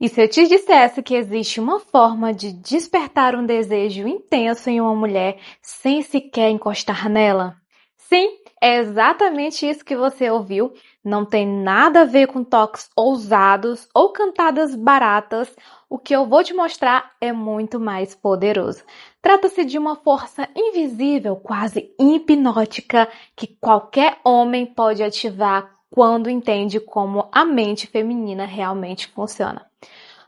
E se eu te dissesse que existe uma forma de despertar um desejo intenso em uma mulher sem sequer encostar nela? Sim, é exatamente isso que você ouviu. Não tem nada a ver com toques ousados ou cantadas baratas. O que eu vou te mostrar é muito mais poderoso. Trata-se de uma força invisível, quase hipnótica, que qualquer homem pode ativar quando entende como a mente feminina realmente funciona.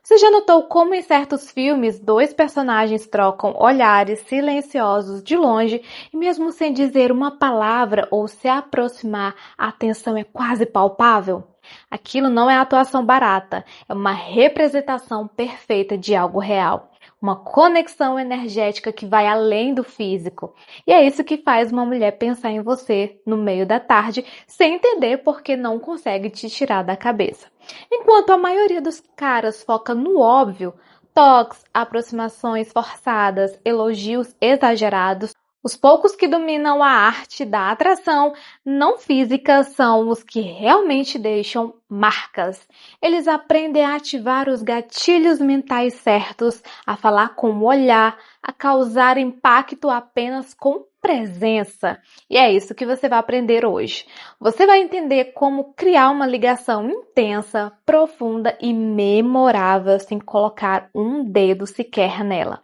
Você já notou como em certos filmes dois personagens trocam olhares silenciosos de longe e mesmo sem dizer uma palavra ou se aproximar, a atenção é quase palpável? Aquilo não é atuação barata, é uma representação perfeita de algo real. Uma conexão energética que vai além do físico. E é isso que faz uma mulher pensar em você no meio da tarde sem entender porque não consegue te tirar da cabeça. Enquanto a maioria dos caras foca no óbvio, toques, aproximações forçadas, elogios exagerados, os poucos que dominam a arte da atração não física são os que realmente deixam marcas. Eles aprendem a ativar os gatilhos mentais certos, a falar com o olhar, a causar impacto apenas com presença. E é isso que você vai aprender hoje. Você vai entender como criar uma ligação intensa, profunda e memorável sem colocar um dedo sequer nela.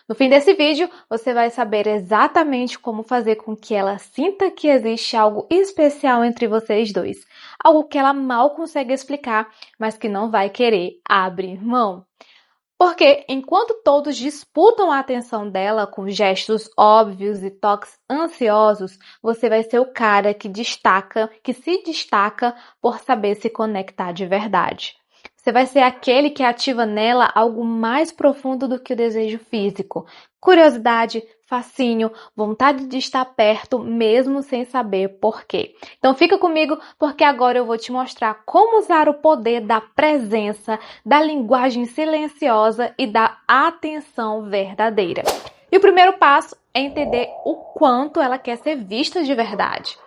No fim desse vídeo, você vai saber exatamente como fazer com que ela sinta que existe algo especial entre vocês dois. Algo que ela mal consegue explicar, mas que não vai querer abrir mão. Porque enquanto todos disputam a atenção dela com gestos óbvios e toques ansiosos, você vai ser o cara que se destaca por saber se conectar de verdade. Você vai ser aquele que ativa nela algo mais profundo do que o desejo físico. Curiosidade, fascínio, vontade de estar perto mesmo sem saber por quê. Então fica comigo porque agora eu vou te mostrar como usar o poder da presença, da linguagem silenciosa e da atenção verdadeira. E o primeiro passo é entender o quanto ela quer ser vista de verdade.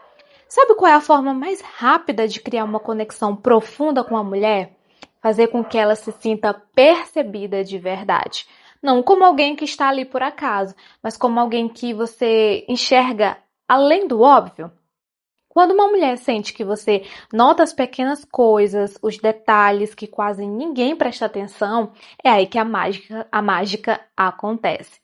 Sabe qual é a forma mais rápida de criar uma conexão profunda com a mulher? Fazer com que ela se sinta percebida de verdade. Não como alguém que está ali por acaso, mas como alguém que você enxerga além do óbvio. Quando uma mulher sente que você nota as pequenas coisas, os detalhes que quase ninguém presta atenção, é aí que a mágica acontece.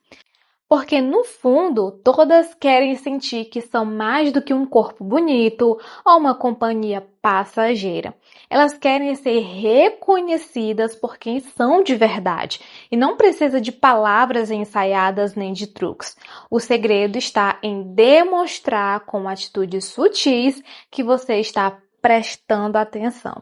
Porque, no fundo, todas querem sentir que são mais do que um corpo bonito ou uma companhia passageira. Elas querem ser reconhecidas por quem são de verdade e não precisa de palavras ensaiadas nem de truques. O segredo está em demonstrar com atitudes sutis que você está prestando atenção.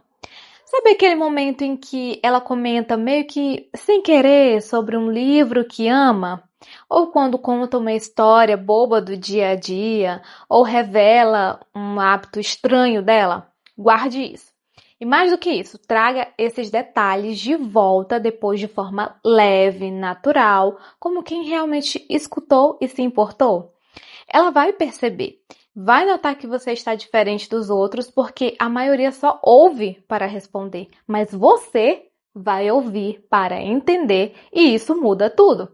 Sabe aquele momento em que ela comenta meio que sem querer sobre um livro que ama? Ou quando conta uma história boba do dia a dia, ou revela um hábito estranho dela? Guarde isso. E mais do que isso, traga esses detalhes de volta depois de forma leve, natural, como quem realmente escutou e se importou. Ela vai perceber. Vai notar que você está diferente dos outros porque a maioria só ouve para responder, mas você vai ouvir para entender e isso muda tudo.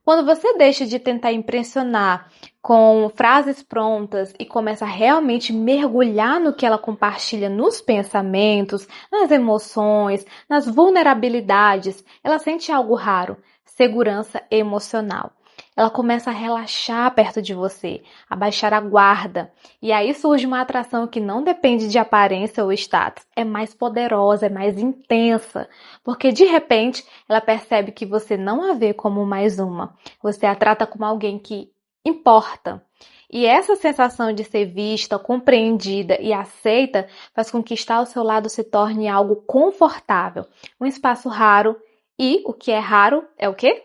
Quando você deixa de tentar impressionar com frases prontas e começa a realmente mergulhar no que ela compartilha nos pensamentos, nas emoções, nas vulnerabilidades, ela sente algo raro, segurança emocional. Ela começa a relaxar perto de você, a baixar a guarda. E aí surge uma atração que não depende de aparência ou status. É mais poderosa, é mais intensa. Porque de repente ela percebe que você não a vê como mais uma. Você a trata como alguém que importa. E essa sensação de ser vista, compreendida e aceita faz com que estar ao seu lado se torne algo confortável. Um espaço raro. E o que é raro é o quê?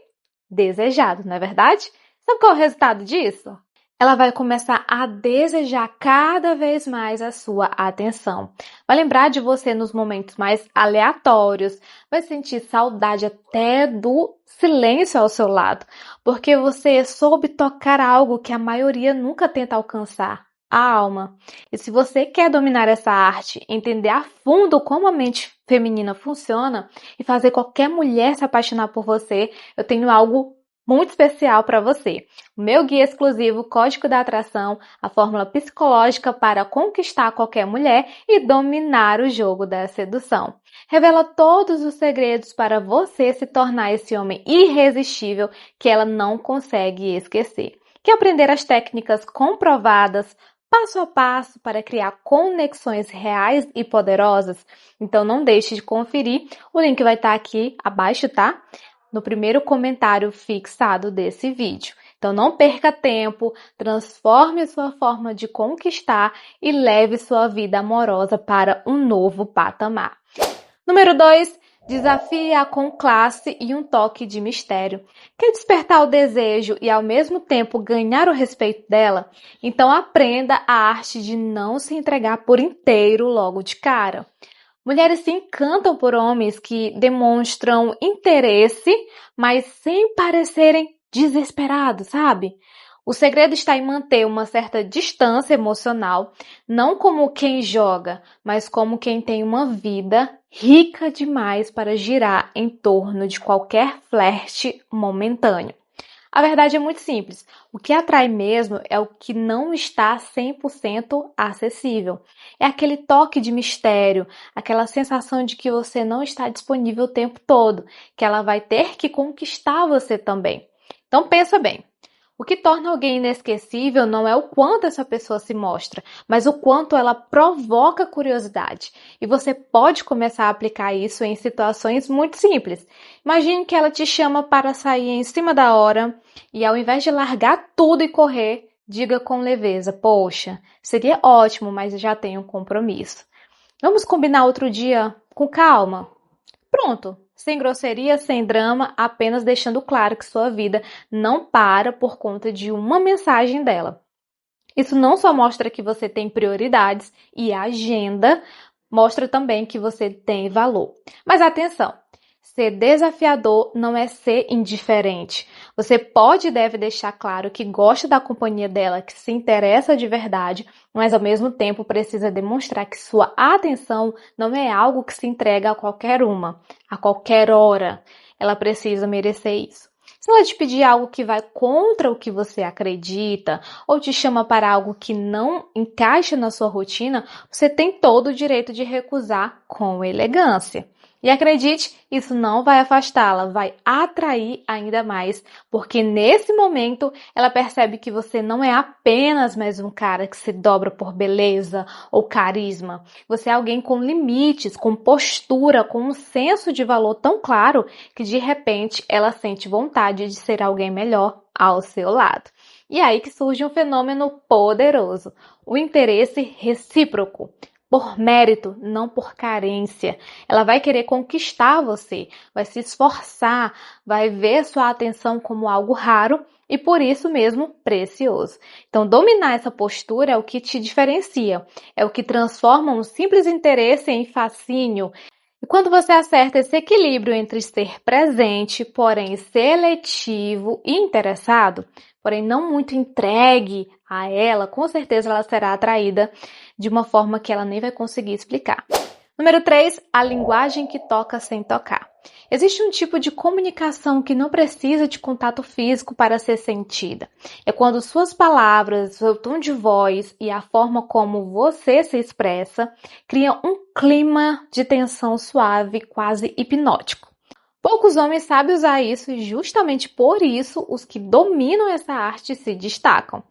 Desejado, não é verdade? Sabe qual é o resultado disso? Ela vai começar a desejar cada vez mais a sua atenção. Vai lembrar de você nos momentos mais aleatórios, vai sentir saudade até do silêncio ao seu lado, porque você soube tocar algo que a maioria nunca tenta alcançar, a alma. E se você quer dominar essa arte, entender a fundo como a mente feminina funciona e fazer qualquer mulher se apaixonar por você, eu tenho algo muito especial para você. O meu guia exclusivo Código da Atração, a fórmula psicológica para conquistar qualquer mulher e dominar o jogo da sedução. Revela todos os segredos para você se tornar esse homem irresistível que ela não consegue esquecer. Quer aprender as técnicas comprovadas, passo a passo para criar conexões reais e poderosas? Então não deixe de conferir, o link vai estar aqui abaixo, tá? No primeiro comentário fixado desse vídeo. Então não perca tempo, transforme sua forma de conquistar e leve sua vida amorosa para um novo patamar. Número 2. Desafie-a com classe e um toque de mistério. Quer despertar o desejo e ao mesmo tempo ganhar o respeito dela? Então aprenda a arte de não se entregar por inteiro logo de cara. Mulheres se encantam por homens que demonstram interesse, mas sem parecerem desesperados, sabe? O segredo está em manter uma certa distância emocional, não como quem joga, mas como quem tem uma vida rica demais para girar em torno de qualquer flerte momentâneo. A verdade é muito simples. O que atrai mesmo é o que não está 100% acessível. É aquele toque de mistério, aquela sensação de que você não está disponível o tempo todo, que ela vai ter que conquistar você também. Então pensa bem. O que torna alguém inesquecível não é o quanto essa pessoa se mostra, mas o quanto ela provoca curiosidade. E você pode começar a aplicar isso em situações muito simples. Imagine que ela te chama para sair em cima da hora e ao invés de largar tudo e correr, diga com leveza: poxa, seria ótimo, mas eu já tenho um compromisso. Vamos combinar outro dia com calma? Pronto, sem grosseria, sem drama, apenas deixando claro que sua vida não para por conta de uma mensagem dela. Isso não só mostra que você tem prioridades e agenda, mostra também que você tem valor. Mas atenção! Ser desafiador não é ser indiferente. Você pode e deve deixar claro que gosta da companhia dela, que se interessa de verdade, mas ao mesmo tempo precisa demonstrar que sua atenção não é algo que se entrega a qualquer uma, a qualquer hora. Ela precisa merecer isso. Se ela te pedir algo que vai contra o que você acredita ou te chama para algo que não encaixa na sua rotina, você tem todo o direito de recusar com elegância. E acredite, isso não vai afastá-la, vai atrair ainda mais, porque nesse momento ela percebe que você não é apenas mais um cara que se dobra por beleza ou carisma. Você é alguém com limites, com postura, com um senso de valor tão claro que de repente ela sente vontade de ser alguém melhor ao seu lado. E aí que surge um fenômeno poderoso, o interesse recíproco. Por mérito, não por carência. Ela vai querer conquistar você, vai se esforçar, vai ver sua atenção como algo raro e por isso mesmo precioso. Então, dominar essa postura é o que te diferencia, é o que transforma um simples interesse em fascínio. E quando você acerta esse equilíbrio entre ser presente, porém seletivo e interessado, porém não muito entregue a ela, com certeza ela será atraída de uma forma que ela nem vai conseguir explicar. Número 3, a linguagem que toca sem tocar. Existe um tipo de comunicação que não precisa de contato físico para ser sentida. É quando suas palavras, seu tom de voz e a forma como você se expressa criam um clima de tensão suave, quase hipnótico. Poucos homens sabem usar isso e justamente por isso os que dominam essa arte se destacam.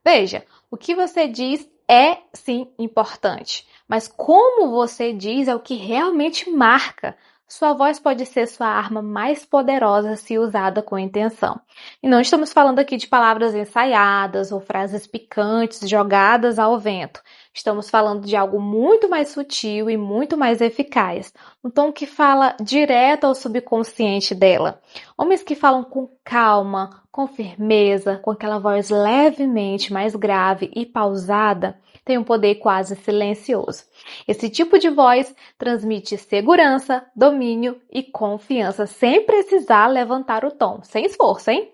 Veja, o que você diz é sim importante, mas como você diz é o que realmente marca. Sua voz pode ser sua arma mais poderosa se usada com intenção. E não estamos falando aqui de palavras ensaiadas ou frases picantes jogadas ao vento. Estamos falando de algo muito mais sutil e muito mais eficaz. Um tom que fala direto ao subconsciente dela. Homens que falam com calma, com firmeza, com aquela voz levemente mais grave e pausada, têm um poder quase silencioso. Esse tipo de voz transmite segurança, domínio e confiança, sem precisar levantar o tom, sem esforço, hein?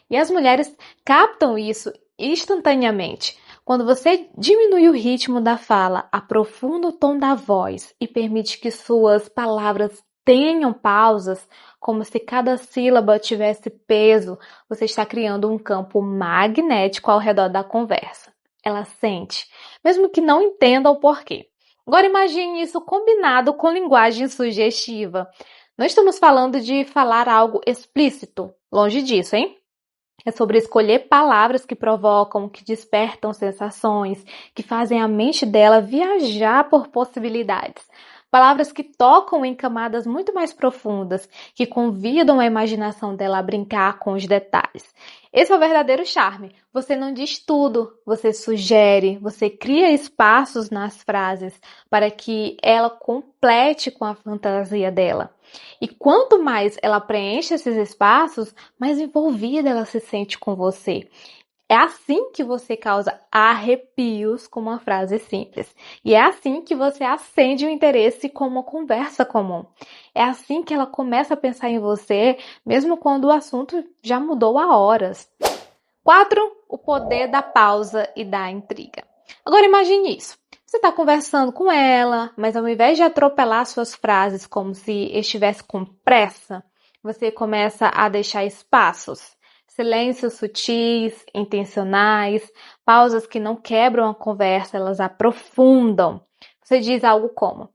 E as mulheres captam isso instantaneamente. Quando você diminui o ritmo da fala, aprofunda o tom da voz e permite que suas palavras tenham pausas, como se cada sílaba tivesse peso, você está criando um campo magnético ao redor da conversa. Ela sente, mesmo que não entenda o porquê. Agora imagine isso combinado com linguagem sugestiva. Não estamos falando de falar algo explícito, longe disso, hein? É sobre escolher palavras que provocam, que despertam sensações, que fazem a mente dela viajar por possibilidades. Palavras que tocam em camadas muito mais profundas, que convidam a imaginação dela a brincar com os detalhes. Esse é o verdadeiro charme. Você não diz tudo, você sugere, você cria espaços nas frases para que ela complete com a fantasia dela. E quanto mais ela preenche esses espaços, mais envolvida ela se sente com você. É assim que você causa arrepios com uma frase simples. E é assim que você acende o interesse com uma conversa comum. É assim que ela começa a pensar em você, mesmo quando o assunto já mudou há horas. 4. O poder da pausa e da intriga. Agora imagine isso. Você está conversando com ela, mas ao invés de atropelar suas frases como se estivesse com pressa, você começa a deixar espaços. Silêncios sutis, intencionais, pausas que não quebram a conversa, elas aprofundam. Você diz algo como: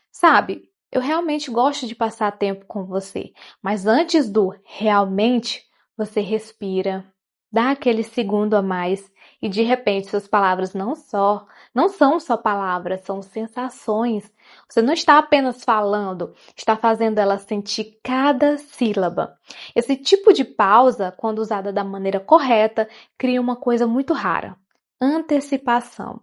sabe, eu realmente gosto de passar tempo com você, mas antes do realmente, você respira, dá aquele segundo a mais e de repente suas palavras não são só palavras, são sensações. Você não está apenas falando, está fazendo ela sentir cada sílaba. Esse tipo de pausa, quando usada da maneira correta, cria uma coisa muito rara: antecipação.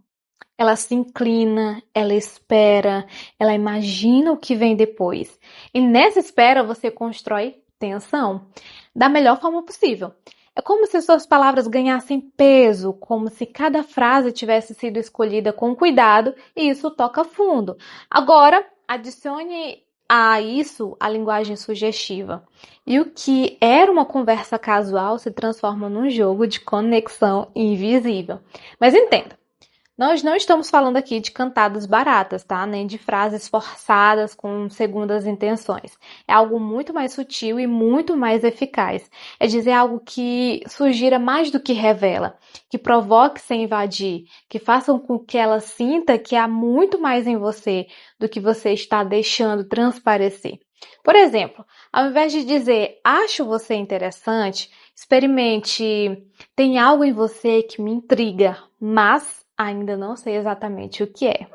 Ela se inclina, ela espera, ela imagina o que vem depois. E nessa espera você constrói tensão da melhor forma possível. É como se suas palavras ganhassem peso, como se cada frase tivesse sido escolhida com cuidado e isso toca fundo. Agora, adicione a isso a linguagem sugestiva. E o que era uma conversa casual se transforma num jogo de conexão invisível. Mas entenda, nós não estamos falando aqui de cantadas baratas, tá? Nem de frases forçadas com segundas intenções. É algo muito mais sutil e muito mais eficaz. É dizer algo que sugira mais do que revela, que provoque sem invadir, que façam com que ela sinta que há muito mais em você do que você está deixando transparecer. Por exemplo, ao invés de dizer acho você interessante, experimente tem algo em você que me intriga, mas ainda não sei exatamente o que é.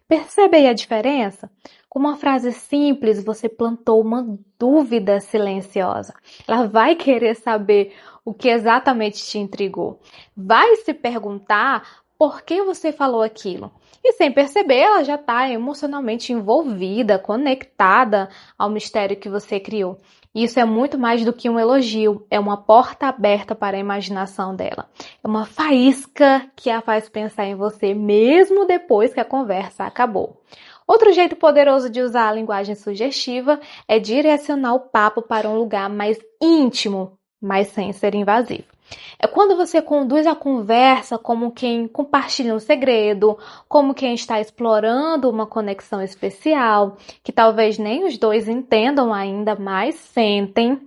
Percebe aí a diferença? Com uma frase simples, você plantou uma dúvida silenciosa. Ela vai querer saber o que exatamente te intrigou. Vai se perguntar por que você falou aquilo. E sem perceber, ela já está emocionalmente envolvida, conectada ao mistério que você criou. Isso é muito mais do que um elogio, é uma porta aberta para a imaginação dela. É uma faísca que a faz pensar em você mesmo depois que a conversa acabou. Outro jeito poderoso de usar a linguagem sugestiva é direcionar o papo para um lugar mais íntimo, mas sem ser invasivo. É quando você conduz a conversa como quem compartilha um segredo, como quem está explorando uma conexão especial, que talvez nem os dois entendam ainda, mas sentem.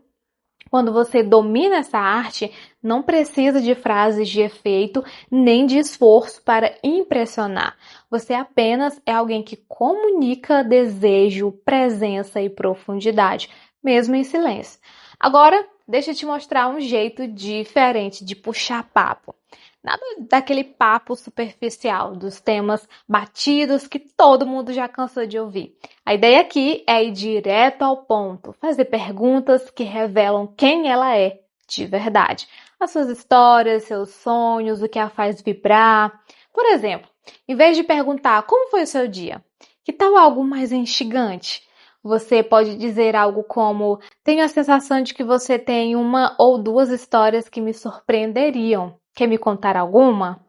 Quando você domina essa arte, não precisa de frases de efeito nem de esforço para impressionar. Você apenas é alguém que comunica desejo, presença e profundidade, mesmo em silêncio. Agora, deixa eu te mostrar um jeito diferente de puxar papo. Nada daquele papo superficial, dos temas batidos que todo mundo já cansou de ouvir. A ideia aqui é ir direto ao ponto, fazer perguntas que revelam quem ela é de verdade. As suas histórias, seus sonhos, o que a faz vibrar. Por exemplo, em vez de perguntar como foi o seu dia, que tal algo mais instigante? Você pode dizer algo como: tenho a sensação de que você tem uma ou duas histórias que me surpreenderiam. Quer me contar alguma?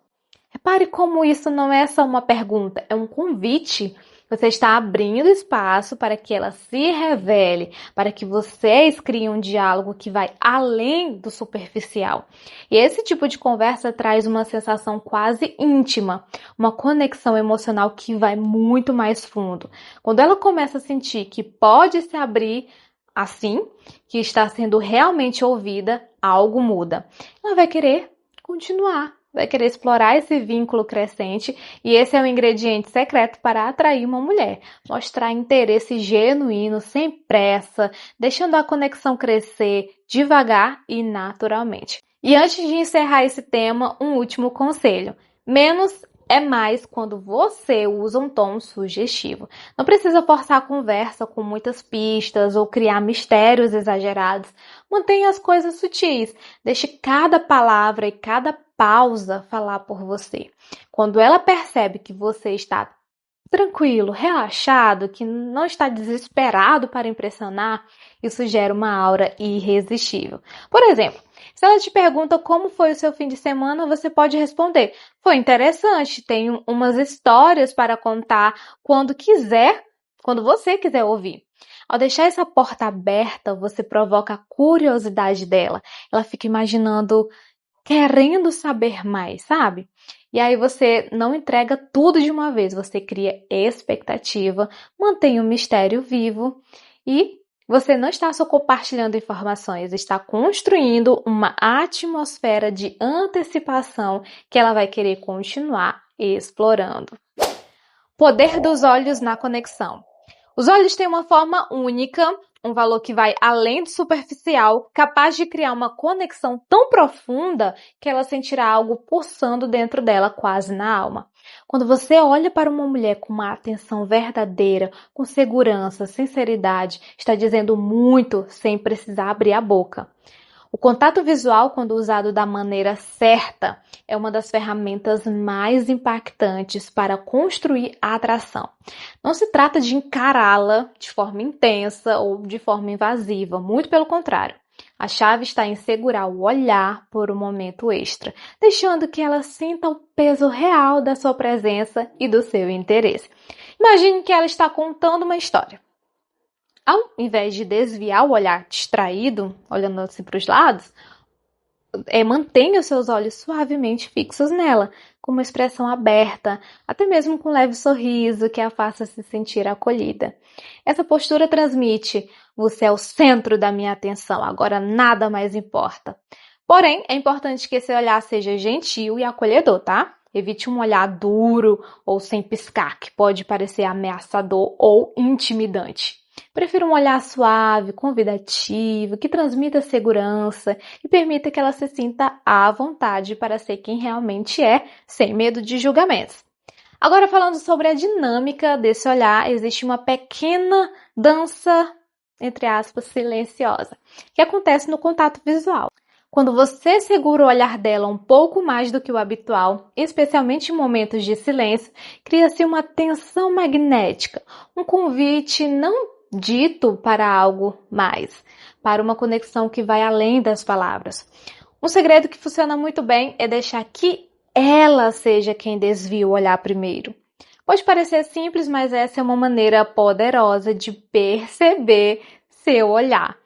Repare como isso não é só uma pergunta, é um convite. Você está abrindo espaço para que ela se revele, para que vocês criem um diálogo que vai além do superficial. E esse tipo de conversa traz uma sensação quase íntima, uma conexão emocional que vai muito mais fundo. Quando ela começa a sentir que pode se abrir assim, que está sendo realmente ouvida, algo muda. Ela vai querer continuar, vai querer explorar esse vínculo crescente e esse é o ingrediente secreto para atrair uma mulher. Mostrar interesse genuíno, sem pressa, deixando a conexão crescer devagar e naturalmente. E antes de encerrar esse tema, um último conselho. Menos é mais quando você usa um tom sugestivo. Não precisa forçar a conversa com muitas pistas ou criar mistérios exagerados. Mantenha as coisas sutis. Deixe cada palavra e cada pausa falar por você. Quando ela percebe que você está tranquilo, relaxado, que não está desesperado para impressionar, isso gera uma aura irresistível. Por exemplo, se ela te pergunta como foi o seu fim de semana, você pode responder: foi interessante, tenho umas histórias para contar quando quiser, quando você quiser ouvir. Ao deixar essa porta aberta, você provoca a curiosidade dela. Ela fica imaginando, querendo saber mais, sabe? E aí você não entrega tudo de uma vez, você cria expectativa, mantém o mistério vivo e você não está só compartilhando informações, está construindo uma atmosfera de antecipação que ela vai querer continuar explorando. Poder dos olhos na conexão. Os olhos têm uma forma única, um valor que vai além do superficial, capaz de criar uma conexão tão profunda que ela sentirá algo pulsando dentro dela, quase na alma. Quando você olha para uma mulher com uma atenção verdadeira, com segurança, sinceridade, está dizendo muito sem precisar abrir a boca. O contato visual, quando usado da maneira certa, é uma das ferramentas mais impactantes para construir a atração. Não se trata de encará-la de forma intensa ou de forma invasiva, muito pelo contrário. A chave está em segurar o olhar por um momento extra, deixando que ela sinta o peso real da sua presença e do seu interesse. Imagine que ela está contando uma história. Ao invés de desviar o olhar distraído, olhando assim para os lados, mantenha os seus olhos suavemente fixos nela, com uma expressão aberta, até mesmo com um leve sorriso que a faça se sentir acolhida. Essa postura transmite: você é o centro da minha atenção, agora nada mais importa. Porém, é importante que esse olhar seja gentil e acolhedor, tá? Evite um olhar duro ou sem piscar, que pode parecer ameaçador ou intimidante. Prefiro um olhar suave, convidativo, que transmita segurança e permita que ela se sinta à vontade para ser quem realmente é, sem medo de julgamentos. Agora, falando sobre a dinâmica desse olhar, existe uma pequena dança, entre aspas, silenciosa, que acontece no contato visual. Quando você segura o olhar dela um pouco mais do que o habitual, especialmente em momentos de silêncio, cria-se uma tensão magnética, um convite não dito para algo mais, para uma conexão que vai além das palavras. Um segredo que funciona muito bem é deixar que ela seja quem desvia o olhar primeiro. Pode parecer simples, mas essa é uma maneira poderosa de perceber seu olhar.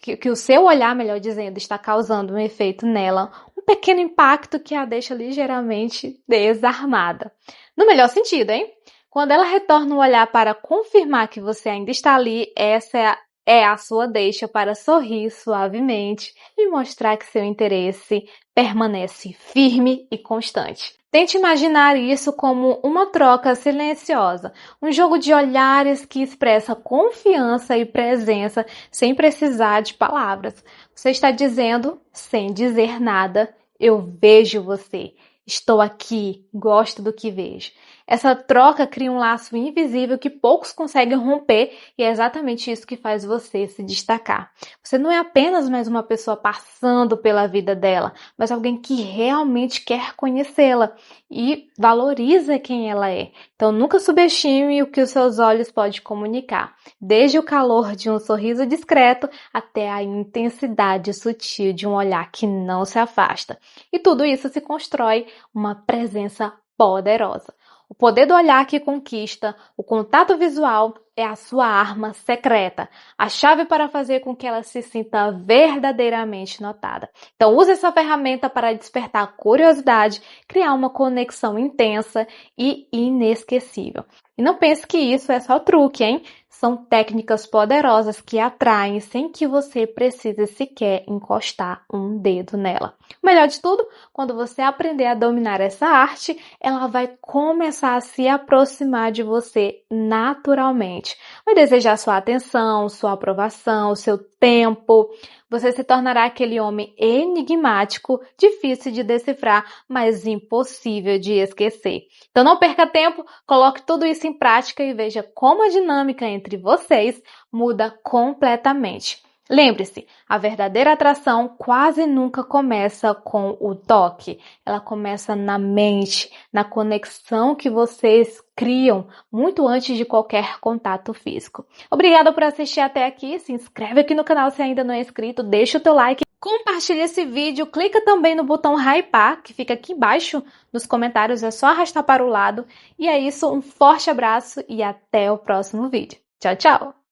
Que o seu olhar, melhor dizendo, está causando um efeito nela, um pequeno impacto que a deixa ligeiramente desarmada. No melhor sentido, hein? Quando ela retorna o olhar para confirmar que você ainda está ali, essa é a sua deixa para sorrir suavemente e mostrar que seu interesse permanece firme e constante. Tente imaginar isso como uma troca silenciosa, um jogo de olhares que expressa confiança e presença sem precisar de palavras. Você está dizendo, sem dizer nada: eu vejo você, estou aqui, gosto do que vejo. Essa troca cria um laço invisível que poucos conseguem romper e é exatamente isso que faz você se destacar. Você não é apenas mais uma pessoa passando pela vida dela, mas alguém que realmente quer conhecê-la e valoriza quem ela é. Então nunca subestime o que os seus olhos podem comunicar, desde o calor de um sorriso discreto até a intensidade sutil de um olhar que não se afasta. E tudo isso se constrói uma presença poderosa. O poder do olhar que conquista, o contato visual é a sua arma secreta, a chave para fazer com que ela se sinta verdadeiramente notada. Então, use essa ferramenta para despertar curiosidade, criar uma conexão intensa e inesquecível. E não pense que isso é só truque, hein? São técnicas poderosas que atraem sem que você precise sequer encostar um dedo nela. O melhor de tudo, quando você aprender a dominar essa arte, ela vai começar a se aproximar de você naturalmente. Vai desejar sua atenção, sua aprovação, seu tempo. Você se tornará aquele homem enigmático, difícil de decifrar, mas impossível de esquecer. Então não perca tempo, coloque tudo isso em prática e veja como a dinâmica entre vocês muda completamente. Lembre-se, a verdadeira atração quase nunca começa com o toque. Ela começa na mente, na conexão que vocês criam muito antes de qualquer contato físico. Obrigada por assistir até aqui. Se inscreve aqui no canal se ainda não é inscrito, deixa o teu like, compartilha esse vídeo, clica também no botão hypar, que fica aqui embaixo nos comentários, é só arrastar para o lado. E é isso, um forte abraço e até o próximo vídeo. Tchau, tchau!